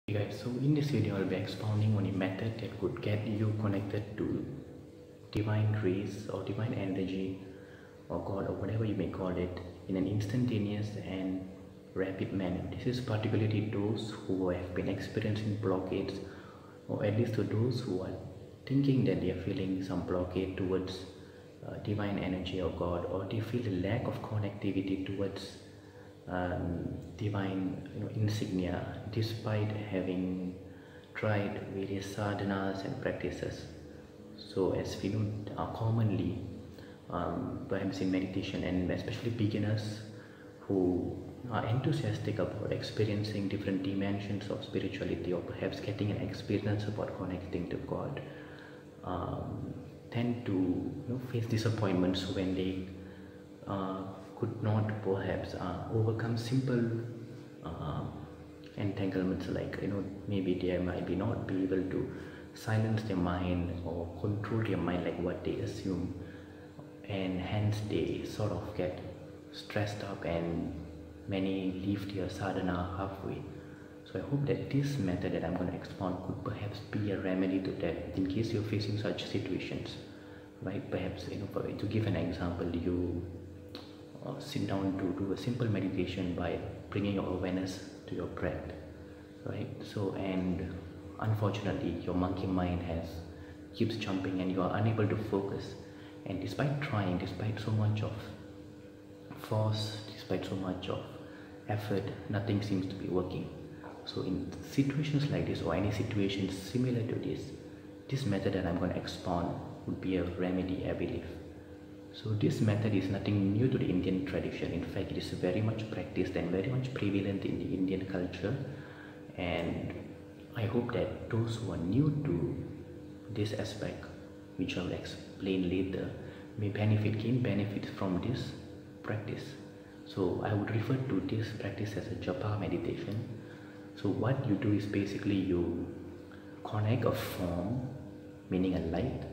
Hey guys, so in this video I'll be expounding on a method that could get you connected to divine grace or divine energy or God or whatever you may call it in an instantaneous and rapid manner. This is particularly those who have been experiencing blockades, or at least to those who are thinking that they are feeling some blockade towards divine energy or God, or they feel a lack of connectivity towards divine insignia, despite having tried various sadhanas and practices. So as we know, commonly perhaps in meditation, and especially beginners who are enthusiastic about experiencing different dimensions of spirituality, or perhaps getting an experience about connecting to God, tend to face disappointments when they could not perhaps overcome simple entanglements, like maybe they might be not be able to silence their mind or control their mind like what they assume, and hence they sort of get stressed up and many leave their sadhana halfway. So I hope that this method that I'm going to expound could perhaps be a remedy to that in case you're facing such situations, right? Perhaps to give an example, you sit down to do a simple meditation by bringing your awareness to your breath, right? So, and unfortunately your monkey mind keeps jumping and you are unable to focus, and despite trying, despite so much of force, despite so much of effort, nothing seems to be working. So in situations like this, or any situations similar to this method that I'm going to expound would be a remedy, I believe. So this method is nothing new to the Indian tradition. In fact, it is very much practiced and very much prevalent in the Indian culture, and I hope that those who are new to this aspect, which I will explain later, may gain benefit from this practice. So I would refer to this practice as a Japa meditation. So what you do is basically you connect a form, meaning a light.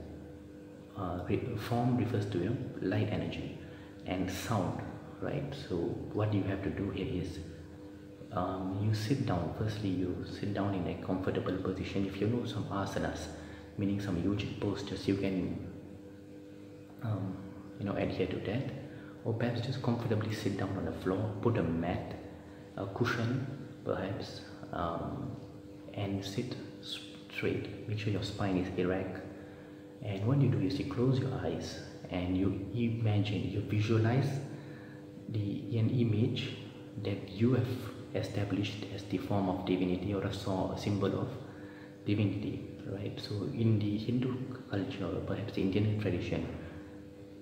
Form refers to light energy, and sound, right? So what you have to do here is you sit down. Firstly, you sit down in a comfortable position. If you know some asanas, meaning some yogic postures, you can adhere to that, or perhaps just comfortably sit down on the floor, put a mat, a cushion perhaps, and sit straight. Make sure your spine is erect. And what you do is you close your eyes and you imagine, you visualize an image that you have established as the form of divinity, or a symbol of divinity, right? So in the Hindu culture, or perhaps the Indian tradition,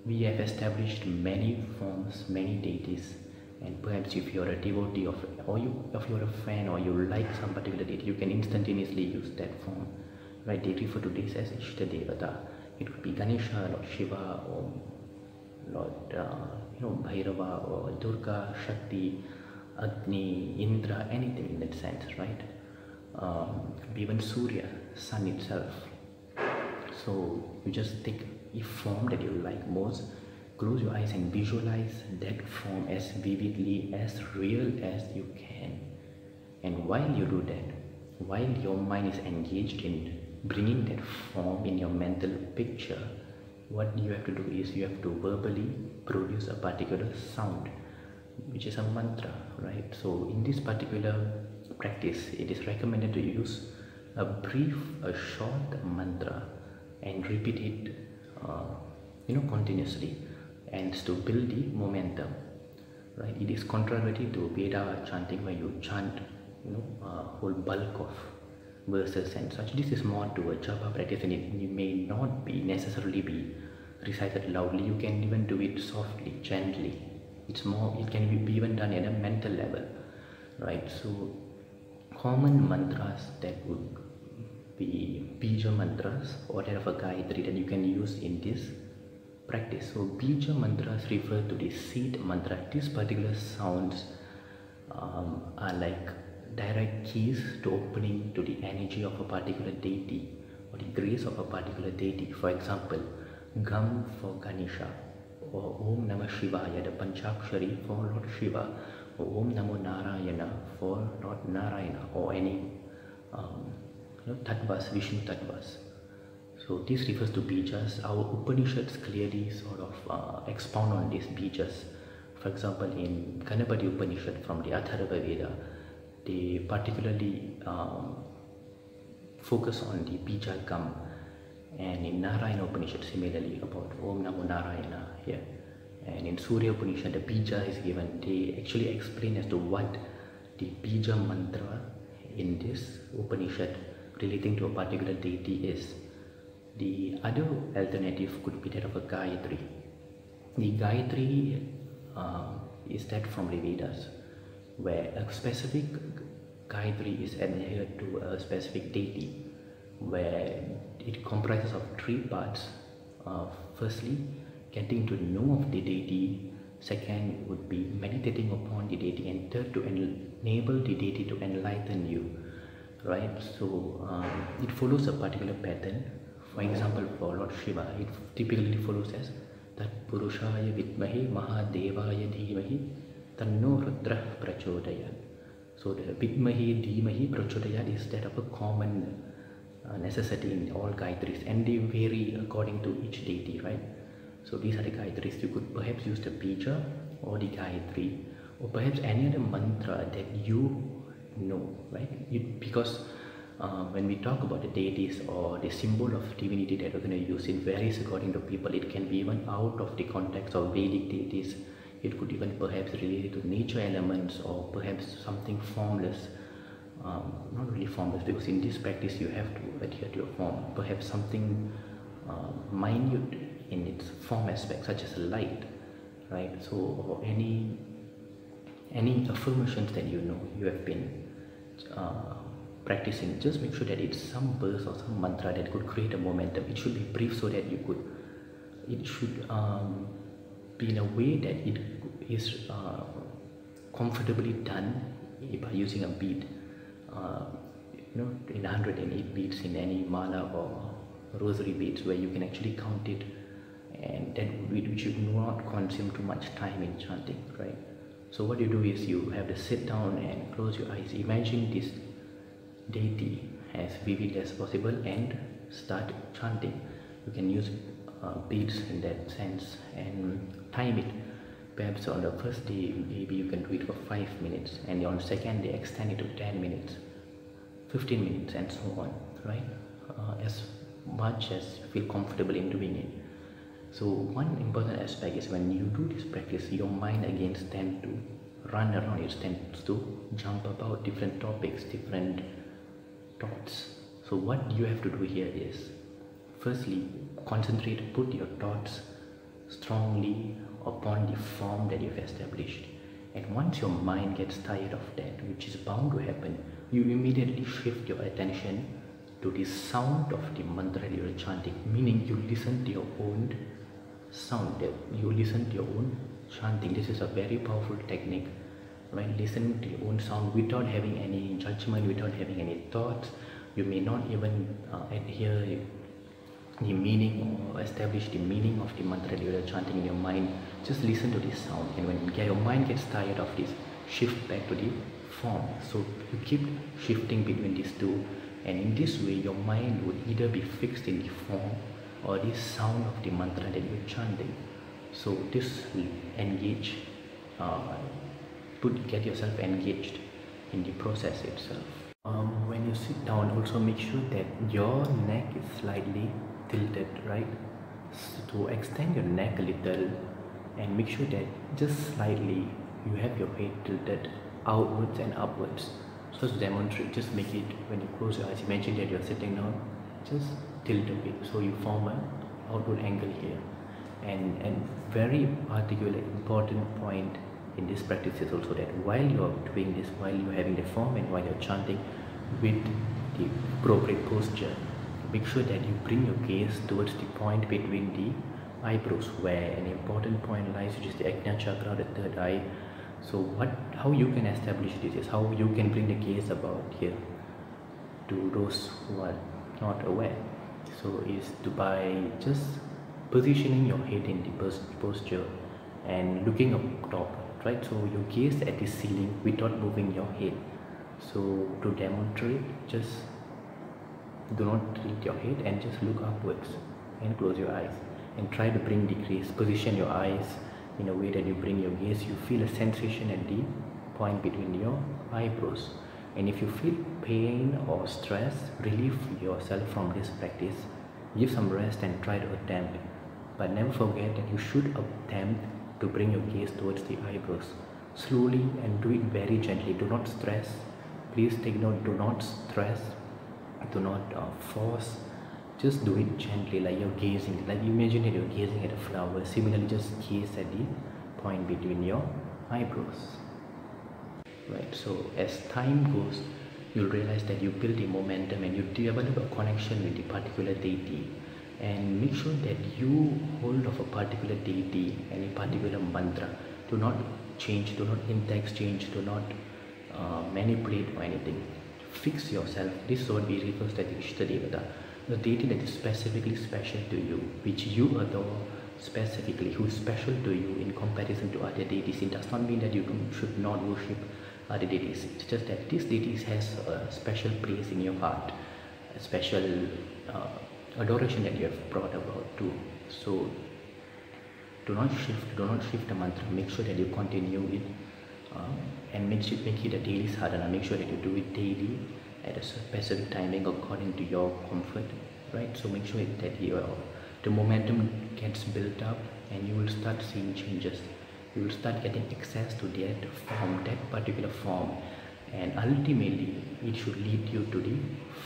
we have established many forms, many deities, and perhaps if you're a devotee if you're a fan or you like some particular deity, you can instantaneously use that form, right? They refer to this as Ishta Devata. It could be Ganesha, Lord Shiva, or Lord Bhairava, or Durga, Shakti, Agni, Indra, anything in that sense, right? Even Surya, sun itself. So you just take a form that you like most, close your eyes and visualize that form as vividly, as real as you can. And while you do that, while your mind is engaged in bringing that form in your mental picture, what you have to do is you have to verbally produce a particular sound, which is a mantra, right? So in this particular practice, it is recommended to use a short mantra and repeat it continuously, and to build the momentum, right? It is contrary to Veda chanting, where you chant whole bulk of verses and such. This is more to a Japa practice, and it may not be necessarily be recited loudly. You can even do it softly, gently. It can be even done at a mental level, right? So common mantras that would be bija mantras, or that of a Gayatri, that you can use in this practice. So bija mantras refer to the seed mantra. These particular sounds are like direct keys to opening to the energy of a particular deity, or the grace of a particular deity. For example, Gam for Ganesha, or Om Namah Shivaya, the Panchakshari for Lord Shiva, or Om Namo Narayana for Lord Narayana, or any tattvas, Vishnu tattvas. So this refers to bijas. Our Upanishads clearly sort of expound on these bijas. For example, in Ganapati Upanishad from the Atharva Veda, they particularly focus on the bija gam, and in Narayana Upanishad similarly about Om Namo Narayana here. And in Surya Upanishad, the bija is given. They actually explain as to what the bija mantra in this Upanishad relating to a particular deity is. The other alternative could be that of a Gayatri. The Gayatri is that from the Vedas, where a specific Gayatri is adhered to a specific deity, where it comprises of three parts. Firstly, getting to know of the deity. Second would be meditating upon the deity, and third, to enable the deity to enlighten you. Right? So it follows a particular pattern. For example, for Lord Shiva, it typically follows as Tat Purushaya Vidmahi Mahadevaya Dhimahi Tanno Rudra Prachodayat. So the Vidmahi Dhimahi Prachodayat is that of a common necessity in all Gayatris, and they vary according to each deity, right? So these are the Gayatris. You could perhaps use the Bija or the Gayatri, or perhaps any other mantra that you know, right? Because when we talk about the deities or the symbol of divinity that we're going to use, it varies according to people. It can be even out of the context of Vedic deities. It could even perhaps relate to nature elements, or perhaps something formless. Not really formless, because in this practice you have to adhere to a form. Perhaps something minute in its form aspect, such as light, right? So, or any affirmations that you have been practicing, just make sure that it's some verse or some mantra that could create a momentum. It should be brief so that it should be in a way that it is comfortably done by using a bead. In 108 beads in any mala or rosary beads, where you can actually count it, and that which should not consume too much time in chanting, right? So what you do is you have to sit down and close your eyes. Imagine this deity as vivid as possible and start chanting. You can use beads in that sense and time it. Perhaps on the first day, maybe you can do it for 5 minutes, and on the second day, extend it to 10 minutes, 15 minutes, and so on, right? As much as you feel comfortable in doing it. So one important aspect is when you do this practice, your mind again tends to run around, it tends to jump about different topics, different thoughts. So what you have to do here is, firstly, concentrate, put your thoughts strongly upon the form that you've established. And once your mind gets tired of that, which is bound to happen, you immediately shift your attention to the sound of the mantra that you're chanting, meaning you listen to your own sound, you listen to your own chanting. This is a very powerful technique, right? Listening to your own sound without having any judgment, without having any thoughts. You may not even adhere the meaning or establish the meaning of the mantra that you're chanting in your mind. Just listen to this sound, and when your mind gets tired of this, shift back to the form. So you keep shifting between these two, and in this way your mind would either be fixed in the form or the sound of the mantra that you're chanting. So this will engage, get yourself engaged in the process itself. When you sit down, also make sure that your neck is slightly tilted, right? So to extend your neck a little, and make sure that just slightly you have your head tilted outwards and upwards. So to demonstrate, just make it, when you close your eyes, imagine that you're sitting down, just tilt a bit, so you form an outward angle here. And very particular important point in this practice is also that while you're doing this, while you're having the form and while you're chanting with the appropriate posture, make sure that you bring your gaze towards the point between the eyebrows, where an important point lies, which is the Ajna chakra, the third eye. So how you can establish this is how you can bring the gaze about here to those who are not aware. So is by just positioning your head in the posture and looking up top, right? So you gaze at the ceiling without moving your head. So to demonstrate, just Do not tilt your head and just look upwards and close your eyes and try to bring the gaze. Position your eyes in a way that you bring your gaze. You feel a sensation at the point between your eyebrows. And if you feel pain or stress, relieve yourself from this practice. Give some rest and try to attempt. But never forget that you should attempt to bring your gaze towards the eyebrows. Slowly and do it very gently. Do not stress. Please take note, do not stress. Do not force. Just do it gently, like you're gazing. Like imagine that you're gazing at a flower. Similarly, just gaze at the point between your eyebrows. Right, so as time goes, you'll realize that you build a momentum and you develop a connection with the particular deity. And make sure that you hold of a particular deity and a particular mantra. Do not change, do not interchange, do not manipulate or anything. Fix yourself. This is what we refer to as the Ishta Devata, the deity that is specifically special to you, which you adore specifically, who is special to you in comparison to other deities. It does not mean that you should not worship other deities. It's just that this deity has a special place in your heart, a special adoration that you have brought about too. So do not shift the mantra. Make sure that you continue it and make it a daily sadhana. Make sure that you do it daily at a specific timing according to your comfort, right? So make sure that the momentum gets built up and you will start seeing changes. You will start getting access to that form, that particular form, and ultimately it should lead you to the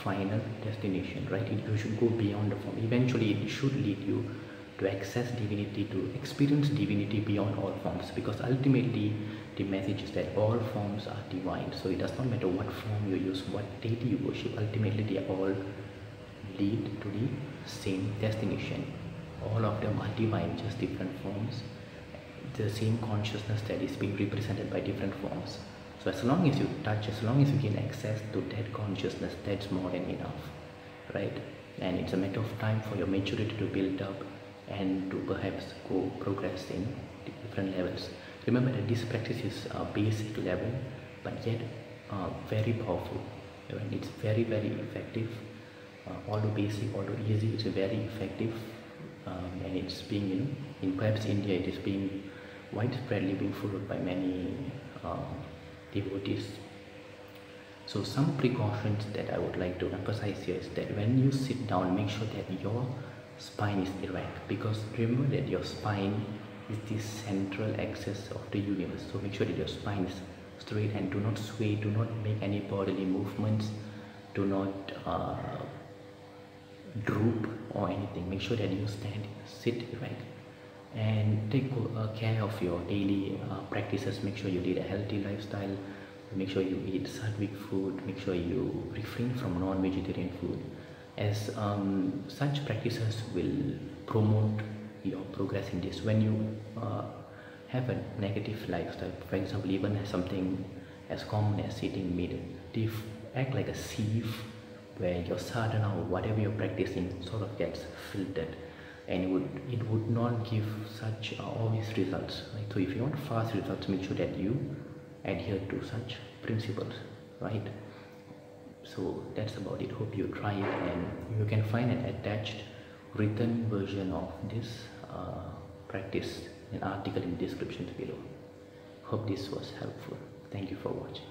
final destination, right? You should go beyond the form. Eventually it should lead you to access divinity, to experience divinity beyond all forms, because ultimately the message is that all forms are divine. So it does not matter what form you use, what deity you worship, ultimately they all lead to the same destination. All of them are divine, just different forms, the same consciousness that is being represented by different forms. So as long as you touch, as long as you gain access to that consciousness, that's more than enough, right? And it's a matter of time for your maturity to build up and to perhaps go progress in different levels. Remember that this practice is a basic level, but yet very powerful. Right? It's very, very effective. Although basic, although easy, it's very effective, and it's being, in perhaps India, it is being widespreadly being followed by many devotees. So some precautions that I would like to emphasize here is that when you sit down, make sure that your spine is erect, because remember that your spine is the central axis of the universe. So make sure that your spine is straight and do not sway, do not make any bodily movements, do not droop or anything. Make sure that you sit erect, and take care of your daily practices. Make sure you lead a healthy lifestyle. Make sure you eat sattvic food. Make sure you refrain from non-vegetarian food, as such practices will promote your progress in this. When you have a negative lifestyle, for example, even something as common as eating meat, they act like a sieve where your sadhana or whatever you're practicing sort of gets filtered, and it would not give such obvious results, right? So if you want fast results, make sure that you adhere to such principles, right? So that's about it. Hope you try it, and you can find an attached written version of this practice, an article in the description below. Hope this was helpful. Thank you for watching.